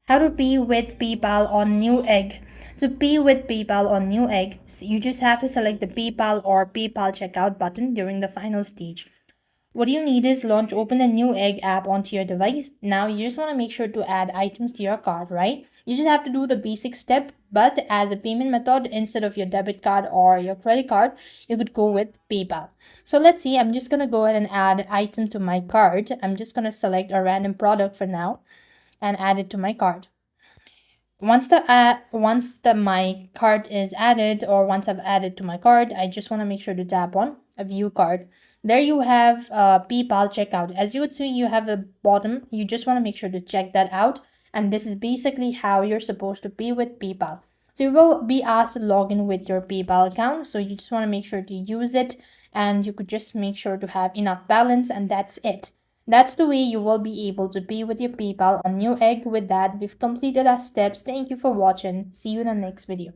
How to pay with PayPal on Newegg. To pay with PayPal on Newegg, you just have to select the PayPal or PayPal checkout button during the final stage. What you need is open the Newegg app onto your device. Now you just want to make sure to add items to your cart, right? You just have to do the basic step, but as a payment method, instead of your debit card or your credit card, you could go with PayPal. So let's see, I'm just gonna go ahead and add item to my cart. I'm just gonna select a random product for now and add it to my cart. Once the my cart is added, or once I've added to my cart, I just want to make sure to tap on a view cart. There you have PayPal checkout. As you would see, you have a bottom. You just want to make sure to check that out, and this is basically how you're supposed to pay with PayPal. So you will be asked to log in with your PayPal account, so you just want to make sure to use it, and you could just make sure to have enough balance, and that's it. That's the way you will be able to pay with your PayPal on Newegg. With that, we've completed our steps. Thank you for watching. See you in the next video.